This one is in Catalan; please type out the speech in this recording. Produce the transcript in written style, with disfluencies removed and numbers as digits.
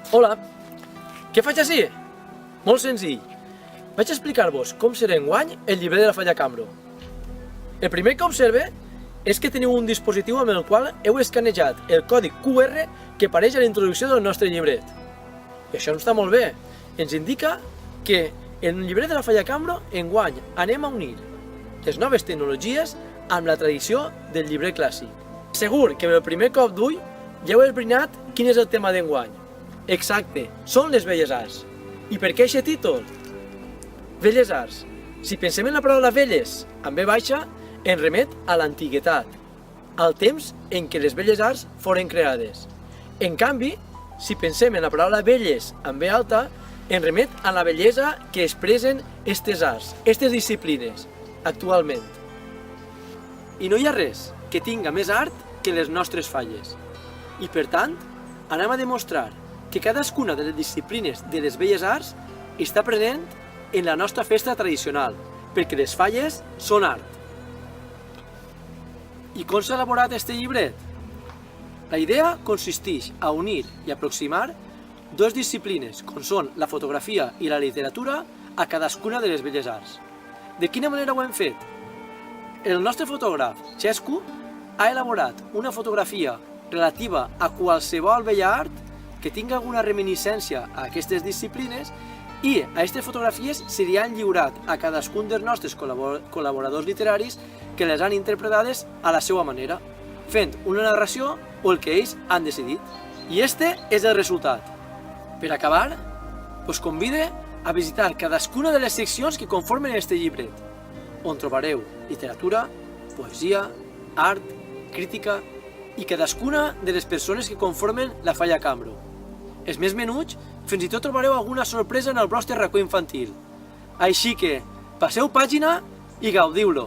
Hola, què faig ací? Molt senzill. Vaig explicar-vos com serà enguany el llibre de la Falla Cambro. El primer que observe és que teniu un dispositiu amb el qual heu escanejat el codi QR que apareix a la introducció del nostre llibret. I això no està molt bé. Ens indica que en el llibret de la Falla Cambro enguany anem a unir les noves tecnologies amb la tradició del llibre clàssic. Segur que amb el primer cop d'ull ja heu esbrinat quin és el tema d'enguany. Exacte, són les Belles Arts. I per què aquest títol? Belles Arts. Si pensem en la paraula velles, amb B baixa, ens remet a l'antiguitat, al temps en què les belles arts foren creades. En canvi, si pensem en la paraula belles, amb B alta, ens remet a la bellesa que expressen aquestes arts, aquestes disciplines, actualment. I no hi ha res que tinga més art que les nostres falles. I per tant, anem a demostrar que cadascuna de les disciplines de les belles arts està present en la nostra festa tradicional, perquè les falles són art. I com s'ha elaborat aquest llibret? La idea consisteix a unir i aproximar dues disciplines, com són la fotografia i la literatura, a cadascuna de les belles arts. De quina manera ho hem fet? El nostre fotògraf, Xesco, ha elaborat una fotografia relativa a qualsevol bella art que tingui alguna reminiscència a aquestes disciplines i a aquestes fotografies se li han lliurat a cadascun dels nostres col·laboradors literaris que les han interpretades a la seva manera, fent una narració o el que ells han decidit. I este és el resultat. Per acabar, us convido a visitar cadascuna de les seccions que conformen aquest llibret, on trobareu literatura, poesia, art, crítica i cadascuna de les persones que conformen la Falla Cambro. Els més menuts, fins i tot trobareu alguna sorpresa en el vostre racó infantil. Així que, passeu pàgina i gaudiu-lo!